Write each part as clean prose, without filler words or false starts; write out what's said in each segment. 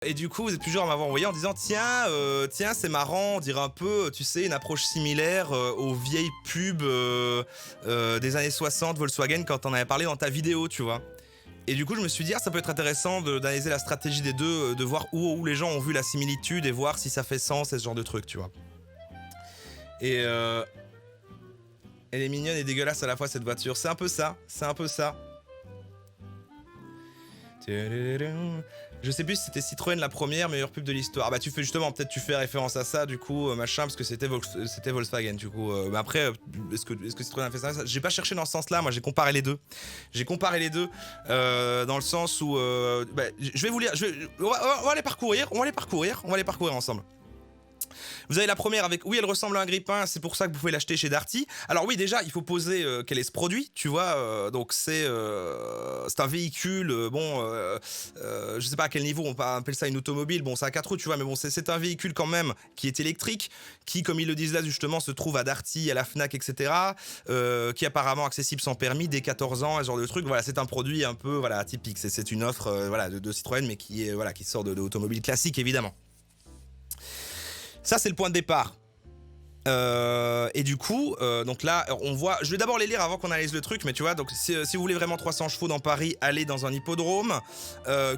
Et du coup, vous êtes plusieurs à m'avoir envoyé en disant tiens, c'est marrant, on dirait un peu, tu sais, une approche similaire aux vieilles pubs des années 60 Volkswagen quand on avait parlé dans ta vidéo, tu vois. Et du coup, je me suis dit, ça peut être intéressant d'analyser la stratégie des deux, de voir où les gens ont vu la similitude et voir si ça fait sens et ce genre de truc, tu vois. Et elle est mignonne et dégueulasse à la fois, cette voiture. C'est un peu ça, c'est un peu ça. Je sais plus si c'était Citroën la première meilleure pub de l'histoire. Ah bah tu fais justement, peut-être tu fais référence à ça du coup, machin, parce que c'était Volkswagen du coup. Mais après, est-ce que Citroën a fait ça? J'ai pas cherché dans ce sens-là, moi j'ai comparé les deux. J'ai comparé les deux dans le sens où... bah, je vais vous lire, on va les parcourir, on va les parcourir ensemble. Vous avez la première avec, oui, elle ressemble à un grippin, c'est pour ça que vous pouvez l'acheter chez Darty. Alors oui, déjà, il faut poser quel est ce produit, tu vois. Donc c'est un véhicule, je sais pas à quel niveau on appelle ça une automobile. Bon, ça a 4 roues, tu vois, mais bon, c'est un véhicule quand même qui est électrique, qui, comme ils le disent là, justement, se trouve à Darty, à la Fnac, etc. Qui est apparemment accessible sans permis dès 14 ans, ce genre de truc. Voilà, c'est un produit un peu voilà, atypique. C'est une offre voilà, de Citroën, mais qui sort de l'automobile classique, évidemment. Ça, c'est le point de départ. Et du coup, donc là, on voit... Je vais d'abord les lire avant qu'on analyse le truc, mais tu vois, donc si vous voulez vraiment 300 chevaux dans Paris, allez dans un hippodrome.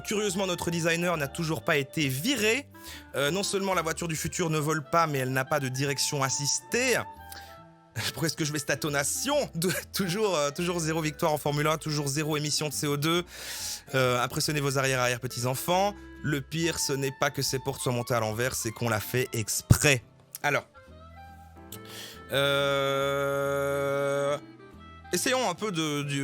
Curieusement, notre designer n'a toujours pas été viré. Non seulement la voiture du futur ne vole pas, mais elle n'a pas de direction assistée. Pourquoi est-ce que je mets cette intonation? Toujours 0 victoire en Formule 1, toujours 0 émission de CO2. Impressionnez vos arrière petits-enfants. Le pire, ce n'est pas que ces portes soient montées à l'envers, c'est qu'on l'a fait exprès. Alors, essayons un peu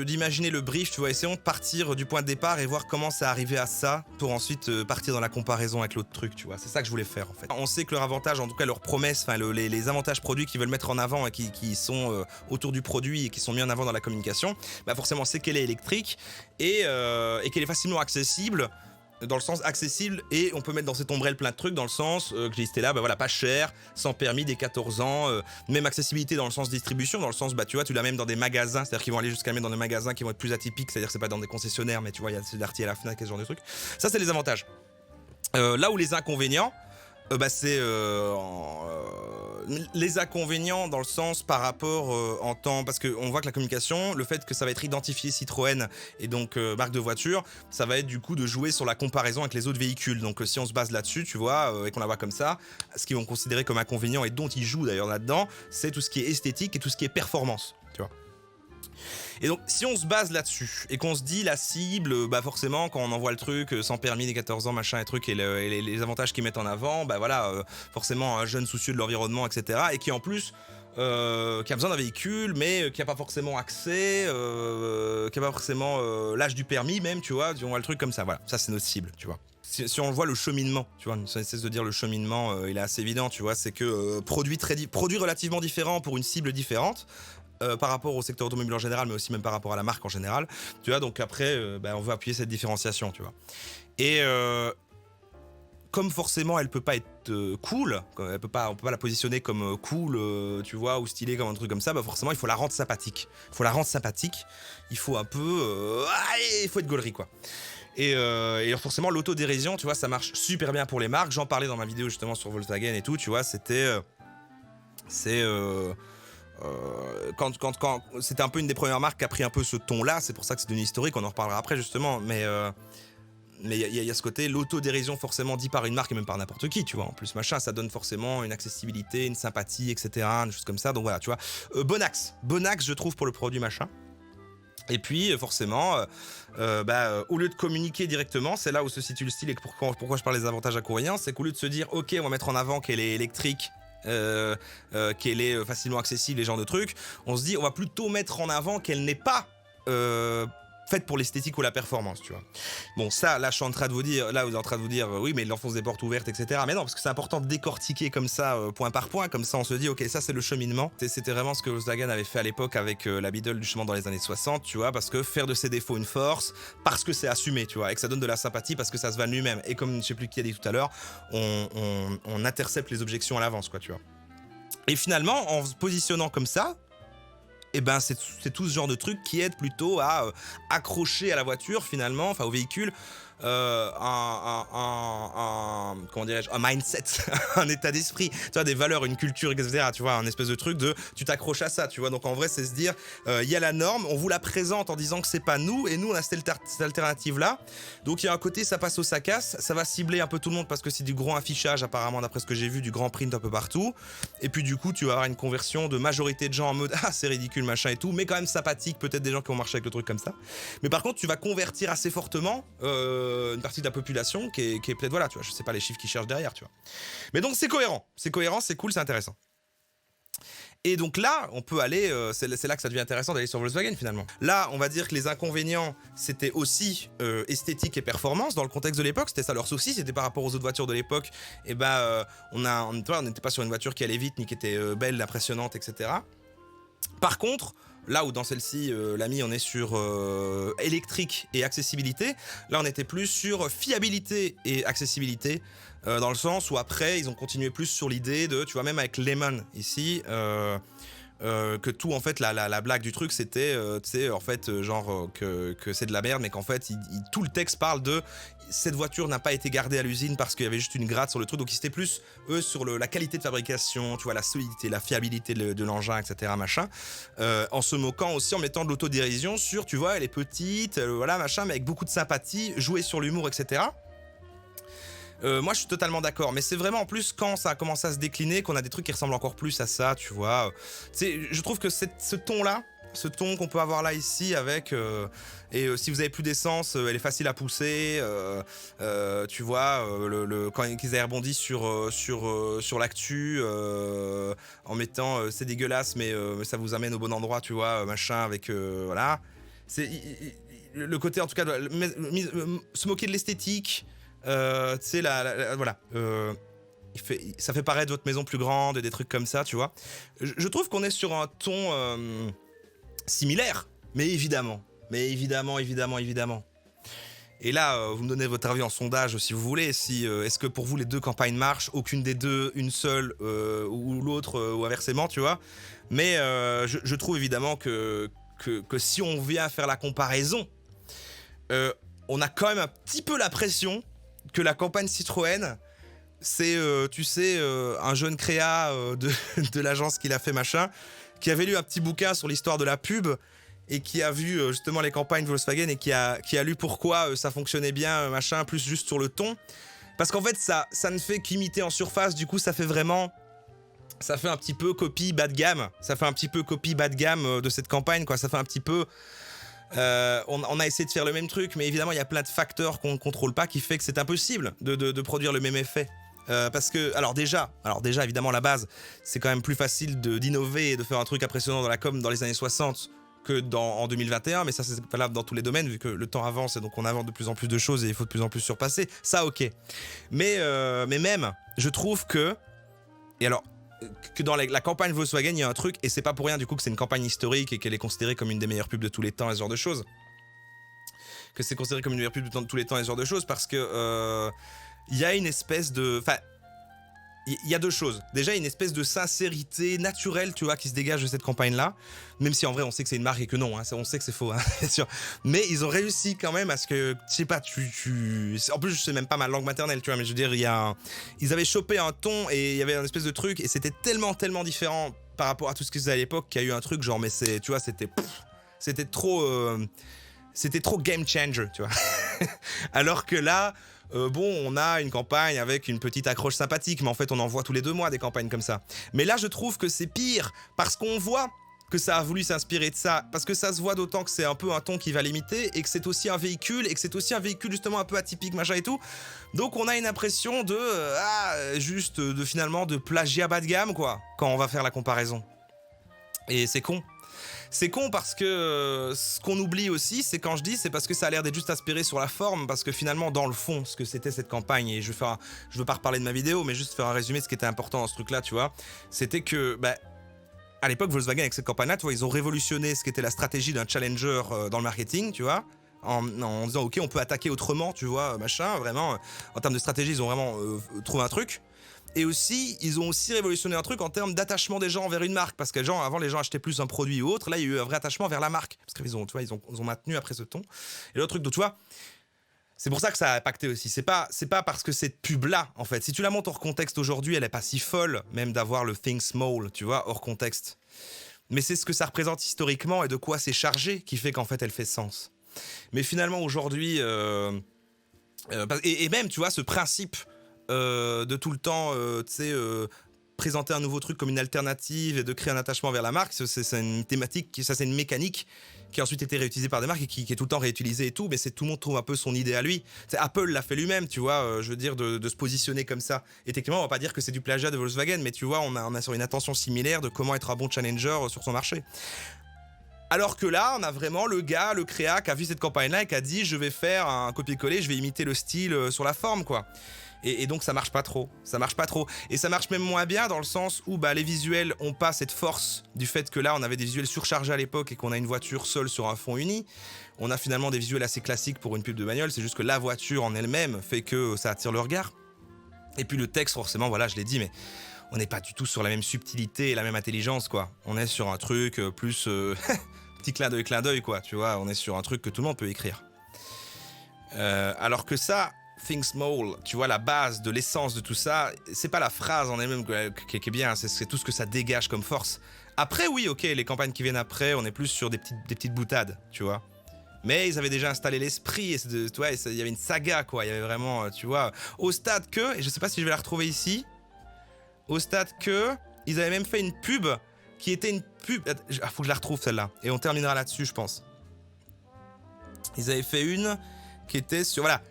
d'imaginer le brief, tu vois. Essayons de partir du point de départ et voir comment c'est arrivé à ça pour ensuite partir dans la comparaison avec l'autre truc, tu vois. C'est ça que je voulais faire, en fait. On sait que leur avantage, en tout cas leur promesse, enfin les avantages produits qu'ils veulent mettre en avant et qui sont autour du produit et qui sont mis en avant dans la communication, bah forcément, c'est qu'elle est électrique et qu'elle est facilement accessible. Dans le sens accessible, et on peut mettre dans cette ombrelle plein de trucs, dans le sens que j'ai listé là, bah voilà, pas cher, sans permis, dès 14 ans, même accessibilité dans le sens distribution, dans le sens, bah tu vois, tu l'as même dans des magasins, c'est-à-dire qu'ils vont aller jusqu'à mettre dans des magasins qui vont être plus atypiques, c'est-à-dire que c'est pas dans des concessionnaires, mais tu vois, il y a ces Darty à la Fnac et ce genre de trucs. Ça, c'est les avantages. Là où les inconvénients, c'est les inconvénients dans le sens par rapport en temps, parce qu'on voit que la communication, le fait que ça va être identifié Citroën et donc marque de voiture, ça va être du coup de jouer sur la comparaison avec les autres véhicules. Donc si on se base là-dessus, tu vois, et qu'on la voit comme ça, ce qu'ils vont considérer comme inconvénient et dont ils jouent d'ailleurs là-dedans, c'est tout ce qui est esthétique et tout ce qui est performance, tu vois. Et donc, si on se base là-dessus et qu'on se dit la cible, bah forcément, quand on envoie le truc sans permis des 14 ans, machin et truc, et les avantages qu'ils mettent en avant, bah voilà, forcément un jeune soucieux de l'environnement, etc. Et qui en plus, qui a besoin d'un véhicule, mais qui n'a pas forcément accès, qui n'a pas forcément l'âge du permis même, tu vois, on voit le truc comme ça, voilà, ça c'est notre cible, tu vois. Si on voit le cheminement, tu vois, on essaie de dire le cheminement, il est assez évident, tu vois, c'est que produit relativement différent pour une cible différente. Par rapport au secteur automobile en général, mais aussi même par rapport à la marque en général, tu vois, donc après, on veut appuyer cette différenciation, tu vois. Et comme forcément, elle peut pas être cool, on peut pas la positionner comme cool, tu vois, ou stylée comme un truc comme ça, bah forcément, il faut la rendre sympathique. Il faut la rendre sympathique, il faut un peu... il faut être gaulerie, quoi. Et forcément, l'autodérision, tu vois, ça marche super bien pour les marques. J'en parlais dans ma vidéo justement sur Volkswagen et tout, tu vois, c'était... quand c'était un peu une des premières marques qui a pris un peu ce ton-là, c'est pour ça que c'est devenu historique, on en reparlera après justement, mais il y a ce côté, l'autodérision forcément dit par une marque et même par n'importe qui, tu vois, en plus machin, ça donne forcément une accessibilité, une sympathie, etc., une chose comme ça, donc voilà, tu vois, bon axe je trouve pour le produit machin. Et puis forcément, au lieu de communiquer directement, c'est là où se situe le style et pourquoi je parle des avantages inconvénients, c'est qu'au lieu de se dire ok, on va mettre en avant qu'elle est électrique, qu'elle est facilement accessible, les genres de trucs, on se dit on va plutôt mettre en avant qu'elle n'est pas faite pour l'esthétique ou la performance, tu vois. Bon, ça, là, je suis en train de vous dire, là, vous êtes en train de vous dire, oui, mais il enfonce des portes ouvertes, etc. Mais non, parce que c'est important de décortiquer comme ça, point par point, comme ça, on se dit, ok, ça, c'est le cheminement. C'était vraiment ce que Volkswagen avait fait à l'époque avec la Beetle, justement, dans les années 60, tu vois, parce que faire de ses défauts une force, parce que c'est assumé, tu vois, et que ça donne de la sympathie, parce que ça se va lui-même. Et comme je sais plus qui a dit tout à l'heure, on intercepte les objections à l'avance, quoi, tu vois. Et finalement, en se positionnant comme ça, et ben c'est tout ce genre de truc qui aide plutôt à accrocher à la voiture finalement, enfin au véhicule, comment dirais-je, un mindset, un état d'esprit, tu vois, des valeurs, une culture, etc. Tu vois, un espèce de truc de tu t'accroches à ça, tu vois. Donc en vrai, c'est se dire, il y a la norme, on vous la présente en disant que c'est pas nous, et nous on a cette alternative là. Donc il y a un côté, ça passe au ça casse, ça va cibler un peu tout le monde parce que c'est du gros affichage apparemment d'après ce que j'ai vu, du grand print un peu partout. Et puis du coup, tu vas avoir une conversion de majorité de gens en mode ah c'est ridicule machin et tout, mais quand même sympathique, peut-être des gens qui vont marcher avec le truc comme ça. Mais par contre, tu vas convertir assez fortement une partie de la population qui est peut-être, voilà, tu vois, je sais pas les chiffres qu'ils cherchent derrière, tu vois. Mais donc c'est cohérent, c'est cool, c'est intéressant. Et donc là, on peut aller, c'est là que ça devient intéressant d'aller sur Volkswagen finalement. Là, on va dire que les inconvénients, c'était aussi esthétique et performance dans le contexte de l'époque. C'était ça leur souci, c'était par rapport aux autres voitures de l'époque. Et bah, on n'était pas sur une voiture qui allait vite, ni qui était belle, impressionnante, etc. Par contre, là où dans celle-ci, l'ami, on est sur électrique et accessibilité, là on était plus sur fiabilité et accessibilité, dans le sens où après ils ont continué plus sur l'idée de, tu vois, même avec Lemon ici, que tout en fait la blague du truc c'était tu sais en fait genre que c'est de la merde, mais qu'en fait tout le texte parle de cette voiture n'a pas été gardée à l'usine parce qu'il y avait juste une gratte sur le truc, donc ils étaient plus eux sur la qualité de fabrication, tu vois, la solidité, la fiabilité de l'engin, etc. machin, en se moquant aussi, en mettant de l'autodérision sur, tu vois, elle est petite, voilà machin, mais avec beaucoup de sympathie, jouer sur l'humour, etc. Moi je suis totalement d'accord, mais c'est vraiment en plus quand ça a commencé à se décliner qu'on a des trucs qui ressemblent encore plus à ça, tu vois. Je trouve que ce ton-là, ce ton qu'on peut avoir là ici avec si vous avez plus d'essence, elle est facile à pousser, tu vois, quand ils avaient rebondi sur l'actu en mettant c'est dégueulasse mais ça vous amène au bon endroit, tu vois, machin, avec voilà, c'est le côté en tout cas se moquer de l'esthétique, tu sais voilà, ça fait paraître votre maison plus grande et des trucs comme ça, tu vois. Je trouve qu'on est sur un ton similaire, mais évidemment. Et là, vous me donnez votre avis en sondage si vous voulez. Est-ce que pour vous les deux campagnes marchent, aucune des deux, une seule ou l'autre, ou inversement, tu vois. Mais je trouve évidemment que si on vient faire la comparaison, on a quand même un petit peu la pression que la campagne Citroën, c'est, tu sais, un jeune créa de l'agence qu'il a fait machin, qui avait lu un petit bouquin sur l'histoire de la pub et qui a vu justement les campagnes Volkswagen et qui a lu pourquoi ça fonctionnait bien, machin, plus juste sur le ton. Parce qu'en fait, ça ne fait qu'imiter en surface, du coup, ça fait un petit peu copie bas de gamme. Ça fait un petit peu copie bas de gamme de cette campagne, quoi. Ça fait un petit peu... on a essayé de faire le même truc, mais évidemment, il y a plein de facteurs qu'on ne contrôle pas qui fait que c'est impossible de produire le même effet. Parce que, alors déjà, évidemment, la base, c'est quand même plus facile d'innover et de faire un truc impressionnant dans la com dans les années 60 que en 2021, mais ça, c'est valable dans tous les domaines, vu que le temps avance et donc on invente de plus en plus de choses et il faut de plus en plus surpasser. Ça, ok. Mais même, je trouve que... Et alors, que dans la campagne Volkswagen, il y a un truc, et c'est pas pour rien du coup que c'est une campagne historique et qu'elle est considérée comme une des meilleures pubs de tous les temps et ce genre de choses. Que c'est considéré comme une des meilleures pubs de tous les temps et ce genre de choses, parce que... il y a une espèce de... Enfin, il y a deux choses. Déjà, il y a une espèce de sincérité naturelle, tu vois, qui se dégage de cette campagne-là. Même si en vrai, on sait que c'est une marque et que non, hein, on sait que c'est faux, hein, bien sûr. Mais ils ont réussi quand même à ce que, je sais pas, en plus, je sais même pas ma langue maternelle, tu vois, mais je veux dire, ils avaient chopé un ton et il y avait un espèce de truc et c'était tellement différent par rapport à tout ce qu'ils faisaient à l'époque qu'il y a eu un truc genre, mais c'est, tu vois, c'était trop game changer, tu vois. Alors que là, bon, on a une campagne avec une petite accroche sympathique, mais en fait, on en voit tous les 2 mois des campagnes comme ça. Mais là, je trouve que c'est pire, parce qu'on voit que ça a voulu s'inspirer de ça, parce que ça se voit d'autant que c'est un peu un ton qui va l'imiter, et que c'est aussi un véhicule, justement un peu atypique, machin et tout. Donc on a une impression finalement de plagiat bas de gamme, quoi, quand on va faire la comparaison. Et c'est con. C'est con parce que ce qu'on oublie aussi, c'est quand je dis, c'est parce que ça a l'air d'être juste aspiré sur la forme, parce que finalement, dans le fond, ce que c'était cette campagne, et je veux pas reparler de ma vidéo, mais juste faire un résumé de ce qui était important dans ce truc-là, tu vois, c'était que, à l'époque, Volkswagen, avec cette campagne-là, tu vois, ils ont révolutionné ce qu'était la stratégie d'un challenger dans le marketing, tu vois, en disant, ok, on peut attaquer autrement, tu vois, machin, vraiment, en termes de stratégie, ils ont vraiment trouvé un truc. Et aussi, ils ont aussi révolutionné un truc en termes d'attachement des gens envers une marque. Parce que avant, les gens achetaient plus un produit ou autre. Là, il y a eu un vrai attachement vers la marque. Parce qu'ils ont, tu vois, ils ont maintenu après ce ton. Et l'autre truc, donc, tu vois, C'est pour ça que ça a impacté aussi. C'est pas parce que cette pub-là, en fait. Si tu la montes hors contexte aujourd'hui, elle est pas si folle, même d'avoir le Think Small, tu vois, hors contexte. Mais c'est ce que ça représente historiquement et de quoi c'est chargé qui fait qu'en fait elle fait sens. Mais finalement aujourd'hui, et même tu vois ce principe de tout le temps, tu sais, présenter un nouveau truc comme une alternative et de créer un attachement vers la marque, c'est une thématique, ça c'est une mécanique qui a ensuite été réutilisée par des marques et qui est tout le temps réutilisée et tout, mais c'est tout le monde trouve un peu son idée à lui. Apple l'a fait lui-même, tu vois, je veux dire, de se positionner comme ça. Et techniquement, on va pas dire que c'est du plagiat de Volkswagen, mais tu vois, on a sur une attention similaire de comment être un bon challenger sur son marché. Alors que là, on a vraiment le gars, le créa, qui a vu cette campagne-là et qui a dit je vais faire un copier-coller, je vais imiter le style sur la forme, quoi. Et donc ça marche pas trop, ça marche pas trop. Et ça marche même moins bien dans le sens où bah, les visuels ont pas cette force du fait que là on avait des visuels surchargés à l'époque et qu'on a une voiture seule sur un fond uni. On a finalement des visuels assez classiques pour une pub de bagnole, c'est juste que la voiture en elle-même fait que ça attire le regard. Et puis le texte forcément, voilà, je l'ai dit, mais on n'est pas du tout sur la même subtilité et la même intelligence, quoi. On est sur un truc plus petit clin d'œil, quoi, tu vois. On est sur un truc que tout le monde peut écrire. Alors que ça, Think Small, tu vois, la base de l'essence de tout ça, c'est pas la phrase en elle-même qui est bien, c'est tout ce que ça dégage comme force. Après, oui, ok, les campagnes qui viennent après, on est plus sur des petites boutades, tu vois. Mais ils avaient déjà installé l'esprit, et tu vois, il y avait une saga, quoi. Il y avait vraiment, tu vois, au stade que, et je sais pas si je vais la retrouver ici, au stade que, ils avaient même fait une pub qui était une pub. Faut que je la retrouve celle-là, et on terminera là-dessus, je pense. Ils avaient fait une qui était sur, voilà.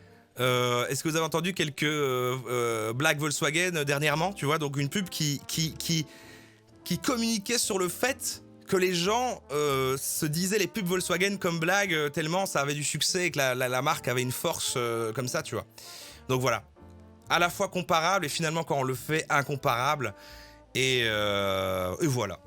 Est-ce que vous avez entendu quelques blagues Volkswagen dernièrement, tu vois, donc une pub qui communiquait sur le fait que les gens se disaient les pubs Volkswagen comme blague tellement ça avait du succès et que la marque avait une force comme ça, tu vois. Donc voilà, à la fois comparable et finalement quand on le fait incomparable et voilà.